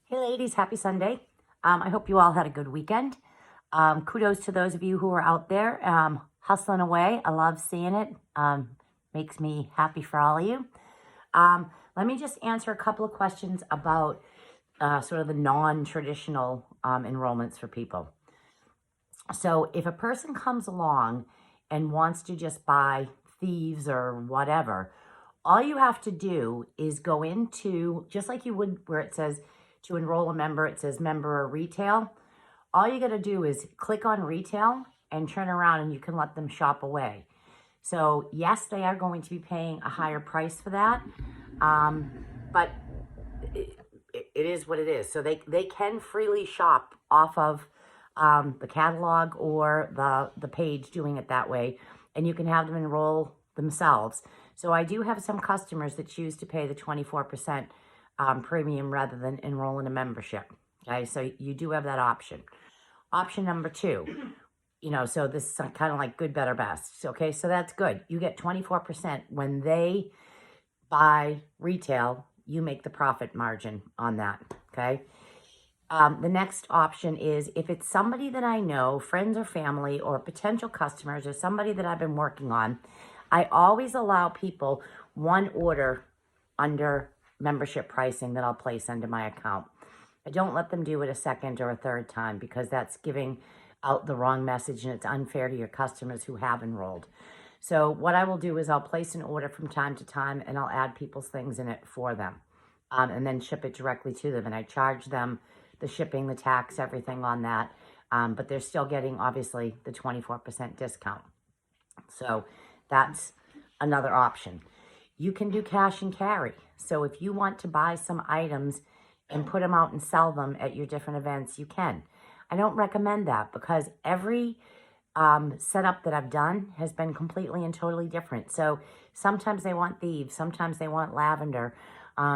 Hey ladies, happy Sunday. I hope you all had a good weekend. Kudos to those of you who are out there hustling away. I love seeing it. Makes me happy for all of you. Let me just answer a couple of questions about sort of the non-traditional enrollments for people. So if a person comes along and wants to just buy thieves or whatever, all you have to do is go into, just like you would where it says to enroll a member, it says member or retail. All you got to do is click on retail and turn around and you can let them shop away. So yes, they are going to be paying a higher price for that, but it is what it is. So they can freely shop off of the catalog or the page doing it that way, and you can have them enroll themselves. So I do have some customers that choose to pay the 24% premium rather than enroll in a membership. Okay, so you do have that option. Option number two, so this is kind of like good, better, best. Okay, so that's good. You get 24% when they buy retail, you make the profit margin on that, okay? The next option is if it's somebody that I know, friends or family or potential customers or somebody that I've been working on, I always allow people one order under membership pricing that I'll place under my account. I don't let them do it a second or a third time because that's giving out the wrong message and it's unfair to your customers who have enrolled. So what I will do is I'll place an order from time to time and I'll add people's things in it for them and then ship it directly to them. And I charge them the shipping, the tax, everything on that. But they're still getting, obviously, the 24% discount. So that's another option. You can do cash and carry. So if you want to buy some items and put them out and sell them at your different events, you can. I don't recommend that because every setup that I've done has been completely and totally different. So sometimes they want thieves, sometimes they want lavender,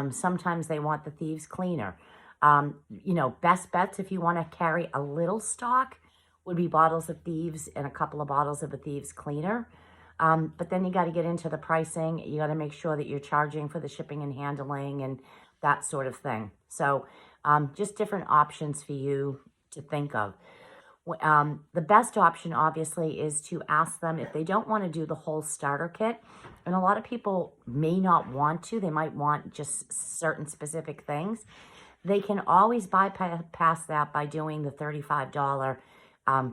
sometimes they want the thieves cleaner. Best bets if you want to carry a little stock would be bottles of thieves and a couple of bottles of a thieves cleaner. But then you got to get into the pricing. You got to make sure that you're charging for the shipping and handling and that sort of thing. So just different options for you to think of. The best option, obviously, is to ask them if they don't want to do the whole starter kit. And a lot of people may not want to. They might want just certain specific things. They can always bypass that by doing the $35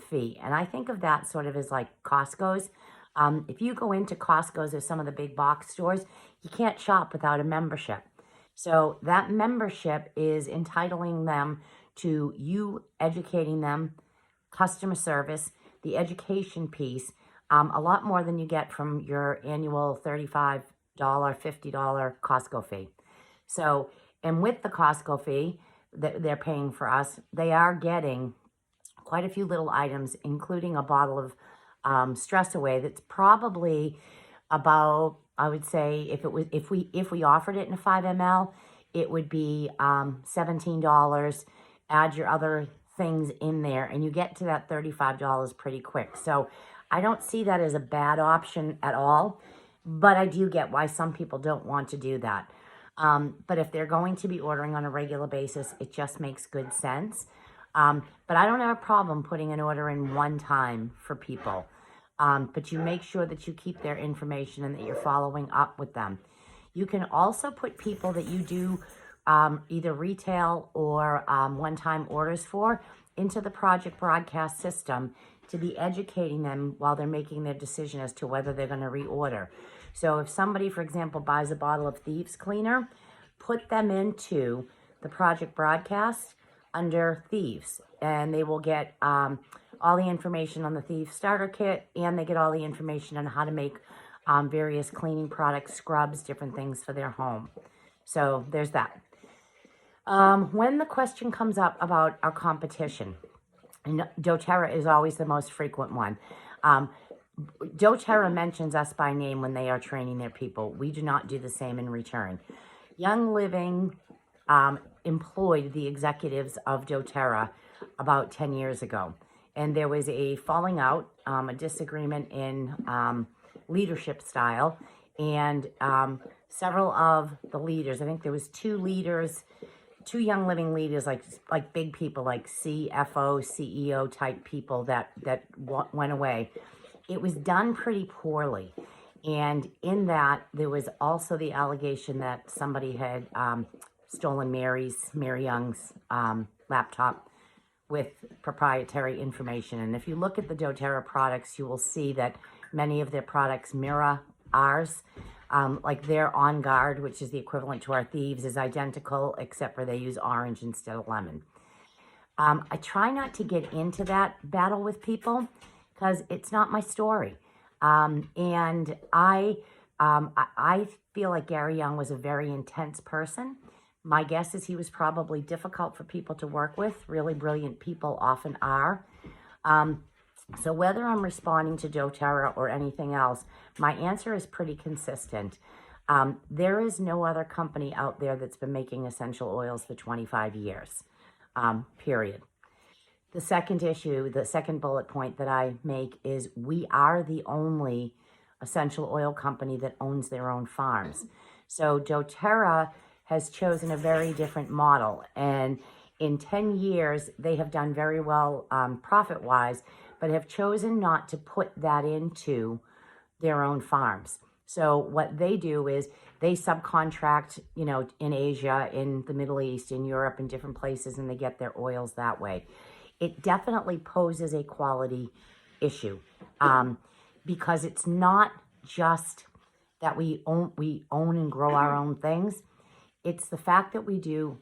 fee. And I think of that sort of as like Costco's. If you go into Costco's or some of the big box stores, you can't shop without a membership. So that membership is entitling them to you educating them, customer service, the education piece, a lot more than you get from your annual $35, $50 Costco fee. So, and with the Costco fee that they're paying for us, they are getting quite a few little items, including a bottle of Stress Away that's probably about, I would say, if we offered it in a 5 ml, it would be $17. Add your other things in there and you get to that $35 pretty quick. So I don't see that as a bad option at all, but I do get why some people don't want to do that. But if they're going to be ordering on a regular basis, it just makes good sense. But I don't have a problem putting an order in one time for people. But you make sure that you keep their information and that you're following up with them. You can also put people that you do either retail or one-time orders for into the project broadcast system to be educating them while they're making their decision as to whether they're going to reorder. So if somebody, for example, buys a bottle of Thieves Cleaner, put them into the project broadcast under Thieves, and they will get all the information on the Thieves starter kit, and they get all the information on how to make various cleaning products, scrubs, different things for their home. So there's that. When the question comes up about our competition, and doTERRA is always the most frequent one. doTERRA mentions us by name when they are training their people. We do not do the same in return. Young Living employed the executives of doTERRA about 10 years ago. And there was a falling out, a disagreement in leadership style. And several of the leaders, I think there was two two Young Living leaders, like big people, like CFO, CEO type people that went away. It was done pretty poorly. And in that, there was also the allegation that somebody had stolen Mary Young's laptop with proprietary information. And if you look at the doTERRA products, you will see that many of their products mirror ours. Like their On Guard, which is the equivalent to our Thieves, is identical, except for they use orange instead of lemon. I try not to get into that battle with people because it's not my story. And I feel like Gary Young was a very intense person. My guess is he was probably difficult for people to work with. Really brilliant people often are. So whether I'm responding to doTERRA or anything else, my answer is pretty consistent. There is no other company out there that's been making essential oils for 25 years, period. The second issue, the second bullet point that I make is we are the only essential oil company that owns their own farms. So doTERRA has chosen a very different model. And in 10 years, they have done very well profit-wise, but have chosen not to put that into their own farms. So what they do is they subcontract, in Asia, in the Middle East, in Europe, in different places, and they get their oils that way. It definitely poses a quality issue because it's not just that we own and grow our own things. It's the fact that we do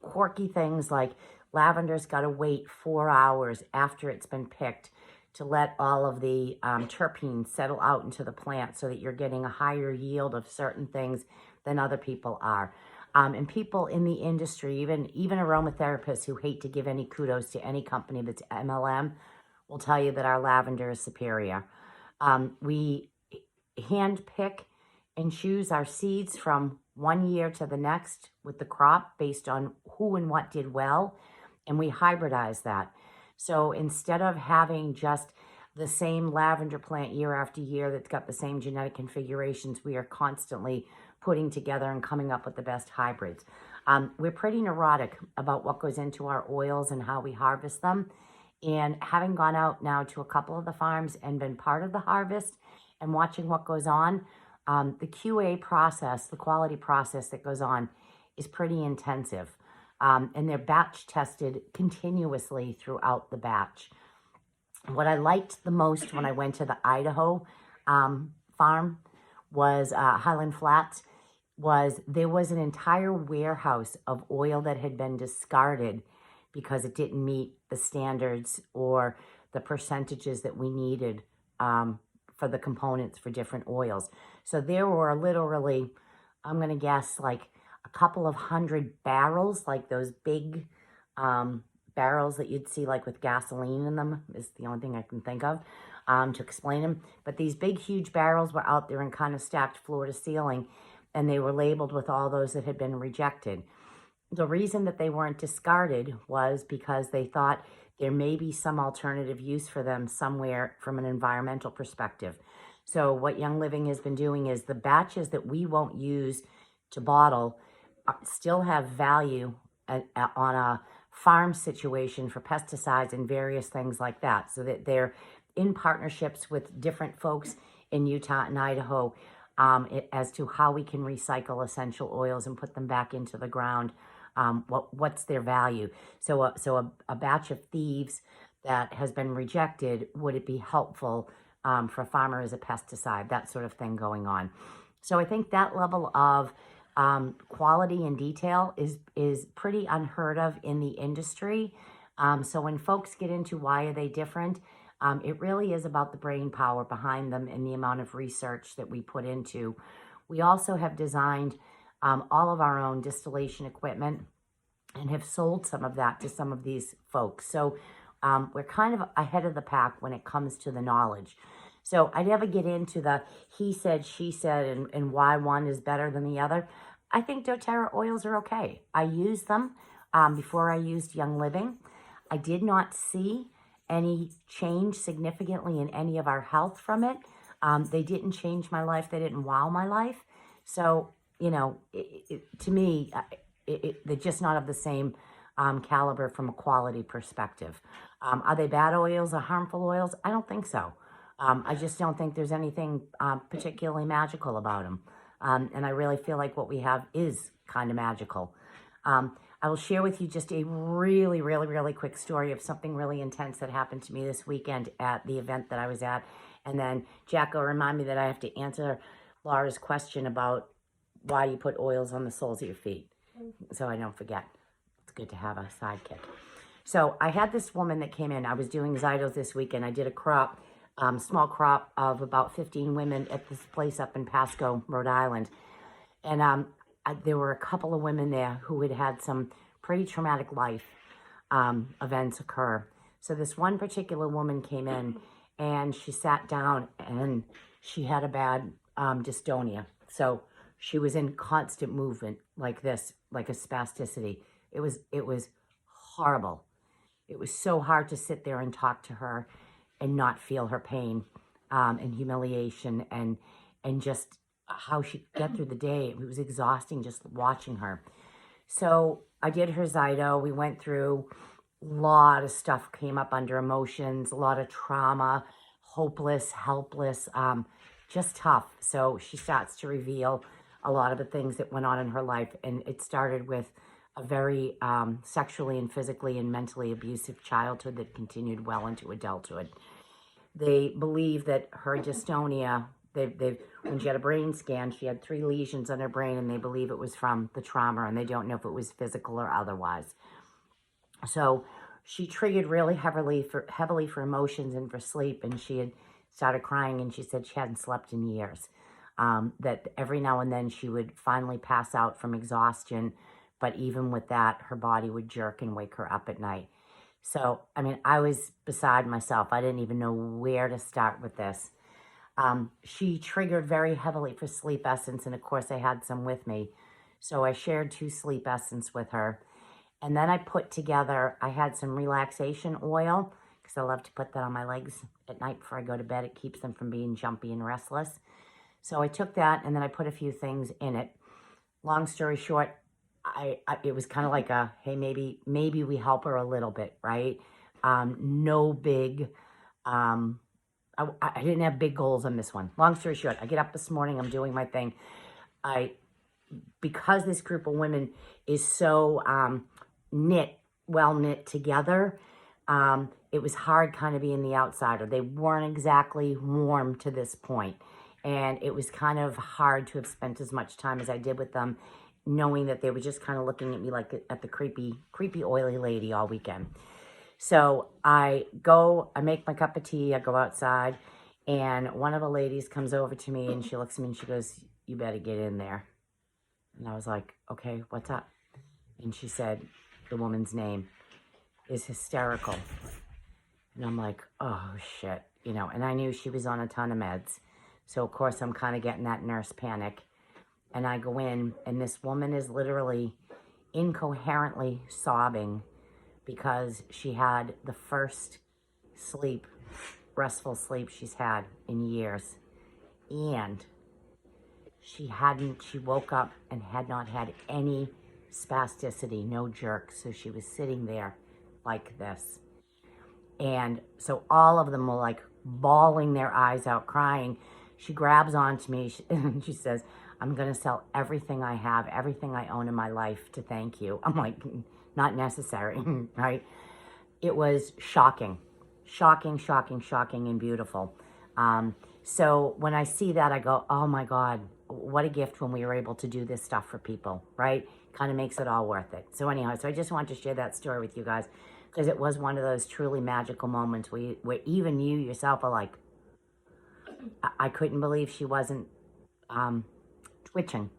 quirky things like lavender's got to wait 4 hours after it's been picked to let all of the terpenes settle out into the plant so that you're getting a higher yield of certain things than other people are. And people in the industry, even aromatherapists who hate to give any kudos to any company that's MLM, will tell you that our lavender is superior. We hand pick and choose our seeds from one year to the next with the crop based on who and what did well, and we hybridize that. So instead of having just the same lavender plant year after year that's got the same genetic configurations, we are constantly putting together and coming up with the best hybrids. We're pretty neurotic about what goes into our oils and how we harvest them. And having gone out now to a couple of the farms and been part of the harvest and watching what goes on, the QA process, the quality process that goes on is pretty intensive. And they're batch tested continuously throughout the batch. What I liked the most when I went to the Idaho farm was Highland Flats, there was an entire warehouse of oil that had been discarded because it didn't meet the standards or the percentages that we needed for the components for different oils. So there were literally, I'm going to guess, like a couple of 100 barrels, like those big barrels that you'd see like with gasoline in them is the only thing I can think of to explain them. But these big, huge barrels were out there and kind of stacked floor to ceiling, and they were labeled with all those that had been rejected. The reason that they weren't discarded was because they thought there may be some alternative use for them somewhere from an environmental perspective. So what Young Living has been doing is the batches that we won't use to bottle still have value on a farm situation for pesticides and various things like that, so that they're in partnerships with different folks in Utah and Idaho as to how we can recycle essential oils and put them back into the ground. What's their value? So a batch of Thieves that has been rejected, would it be helpful for a farmer as a pesticide? That sort of thing going on. So I think that level of quality and detail is pretty unheard of in the industry. So when folks get into why are they different, it really is about the brain power behind them and the amount of research that we put into. We also have designed all of our own distillation equipment and have sold some of that to some of these folks. So we're kind of ahead of the pack when it comes to the knowledge. So I never get into the he said, she said, and why one is better than the other. I think doTERRA oils are okay. I used them before I used Young Living. I did not see any change significantly in any of our health from it. They didn't change my life. They didn't wow my life. So, to me, they're just not of the same caliber from a quality perspective. Are they bad oils or harmful oils? I don't think so. I just don't think there's anything particularly magical about them. And I really feel like what we have is kind of magical. I will share with you just a really, really, really quick story of something really intense that happened to me this weekend at the event that I was at. And then Jack will remind me that I have to answer Laura's question about why you put oils on the soles of your feet, so I don't forget. It's good to have a sidekick. So I had this woman that came in. I was doing Zytos this weekend. I did a crop, small crop of about 15 women at this place up in Pasco, Rhode Island. And there were a couple of women there who had had some pretty traumatic life events occur. So this one particular woman came in and she sat down and she had a bad dystonia. So she was in constant movement like this, like a spasticity. It was horrible. It was so hard to sit there and talk to her and not feel her pain and humiliation and just how she'd get through the day. It was exhausting just watching her. So I did her Zyto. We went through a lot of stuff, came up under emotions, a lot of trauma, hopeless, helpless, just tough. So she starts to reveal a lot of the things that went on in her life. And it started with a very sexually and physically and mentally abusive childhood that continued well into adulthood. They believe that her dystonia, when she had a brain scan, she had 3 lesions on her brain, and they believe it was from the trauma, and they don't know if it was physical or otherwise. So she triggered really heavily for emotions and for sleep, and she had started crying, and she said she hadn't slept in years. That every now and then she would finally pass out from exhaustion, but even with that, her body would jerk and wake her up at night. So, I mean, I was beside myself. I didn't even know where to start with this. She triggered very heavily for Sleep Essence, and of course I had some with me. So I shared 2 Sleep Essence with her. And then I put together, I had some relaxation oil, because I love to put that on my legs at night before I go to bed. It keeps them from being jumpy and restless. So I took that, and then I put a few things in it. Long story short, it was kind of like a, hey, maybe we help her a little bit, right? No big, I didn't have big goals on this one. Long story short, I get up this morning, I'm doing my thing. Because this group of women is so well knit together, it was hard kind of being the outsider. They weren't exactly warm to this point. And it was kind of hard to have spent as much time as I did with them, knowing that they were just kind of looking at me like at the creepy oily lady all weekend. So I make my cup of tea, I go outside, and one of the ladies comes over to me and she looks at me and she goes, "You better get in there." And I was like, "Okay, what's up?" And she said, the woman's name is hysterical. And I'm like, oh shit, and I knew she was on a ton of meds. So of course I'm kind of getting that nurse panic. And I go in and this woman is literally incoherently sobbing because she had the first restful sleep she's had in years. And she woke up and had not had any spasticity, no jerks. So she was sitting there like this. And so all of them were like bawling their eyes out, crying. She grabs onto me and she says, "I'm going to sell everything I have, everything I own in my life to thank you." I'm like, not necessary, right? It was shocking, and beautiful. So when I see that, I go, oh my God, what a gift when we were able to do this stuff for people, right? Kind of makes it all worth it. So anyhow, I just wanted to share that story with you guys because it was one of those truly magical moments where even you yourself are like, I couldn't believe she wasn't twitching.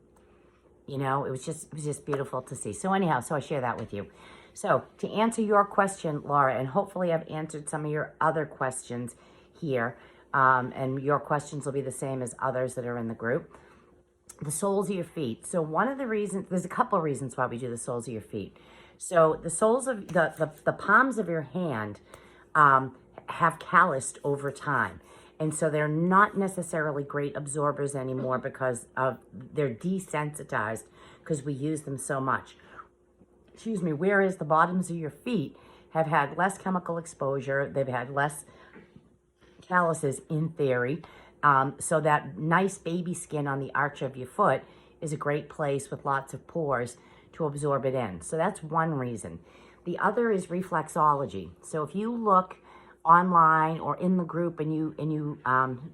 It was just beautiful to see. So anyhow, so I share that with you. So to answer your question, Laura, and hopefully I've answered some of your other questions here, and your questions will be the same as others that are in the group. The soles of your feet. So one of the reasons, there's a couple of reasons why we do the soles of your feet. So the soles of the palms of your hand have calloused over time. And so they're not necessarily great absorbers anymore because they're desensitized because we use them so much. excuse me, whereas the bottoms of your feet have had less chemical exposure, they've had less calluses in theory. So that nice baby skin on the arch of your foot is a great place with lots of pores to absorb it in. So that's one reason. The other is reflexology. So if you look online or in the group and you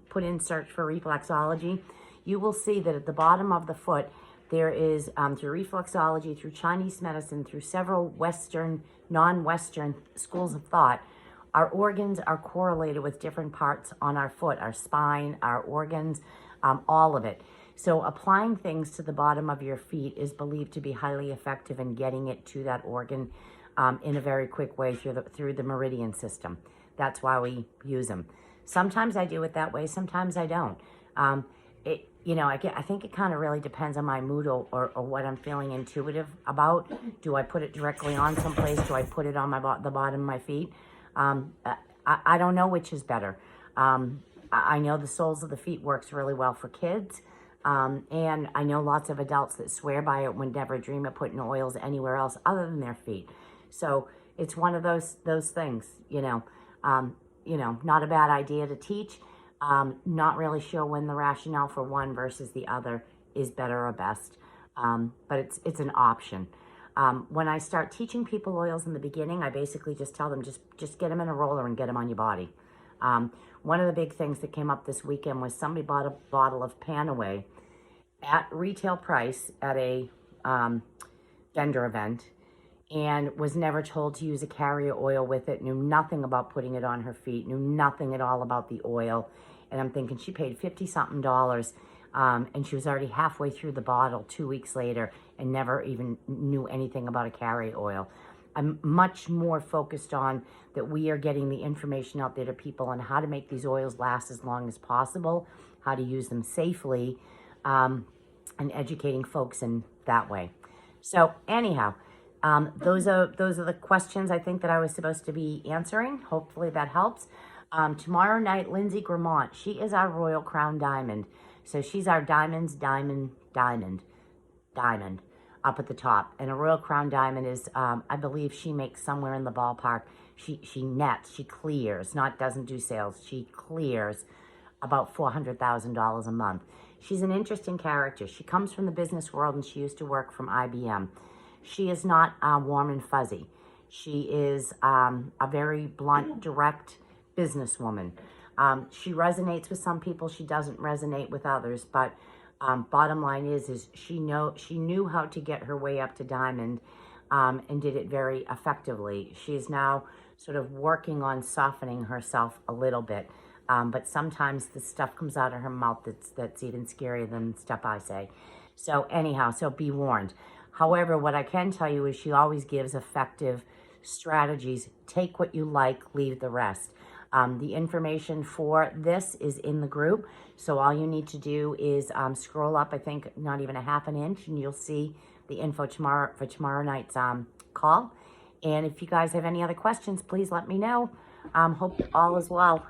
put in search for reflexology, you will see that at the bottom of the foot, there is, through reflexology, through Chinese medicine, through several Western, non-Western schools of thought, our organs are correlated with different parts on our foot, our spine, our organs, all of it. So applying things to the bottom of your feet is believed to be highly effective in getting it to that organ in a very quick way through the meridian system. That's why we use them. Sometimes I do it that way, sometimes I don't. I think it kind of really depends on my mood or what I'm feeling intuitive about. Do I put it directly on someplace? Do I put it on the bottom of my feet? I don't know which is better. I know the soles of the feet works really well for kids. And I know lots of adults that swear by it, would never dream of putting oils anywhere else other than their feet. So it's one of those things, not a bad idea to teach. Not really sure when the rationale for one versus the other is better or best. But it's an option. When I start teaching people oils in the beginning, I basically just tell them, just get them in a roller and get them on your body. One of the big things that came up this weekend was somebody bought a bottle of Panaway at retail price at a vendor event and was never told to use a carrier oil with it, knew nothing about putting it on her feet, knew nothing at all about the oil. And I'm thinking she paid $50-something, and she was already halfway through the bottle 2 weeks later and never even knew anything about a carrier oil. I'm much more focused on that we are getting the information out there to people on how to make these oils last as long as possible, how to use them safely, and educating folks in that way. So anyhow, those are the questions I think that I was supposed to be answering. Hopefully that helps. Tomorrow night, Lindsay Gramont, she is our Royal Crown Diamond. So she's our diamond up at the top. And a Royal Crown Diamond is, I believe she makes somewhere in the ballpark. She nets, she clears, doesn't do sales. She clears about $400,000 a month. She's an interesting character. She comes from the business world and she used to work from IBM. She is not warm and fuzzy. She is a very blunt, direct businesswoman. She resonates with some people. She doesn't resonate with others. But bottom line is she knew how to get her way up to diamond and did it very effectively. She is now sort of working on softening herself a little bit. But sometimes the stuff comes out of her mouth that's even scarier than stuff I say. So anyhow, so be warned. However, what I can tell you is she always gives effective strategies. Take what you like, leave the rest. The information for this is in the group. So all you need to do is scroll up, I think not even a half an inch, and you'll see the info for tomorrow night's call. And if you guys have any other questions, please let me know. Hope all is well.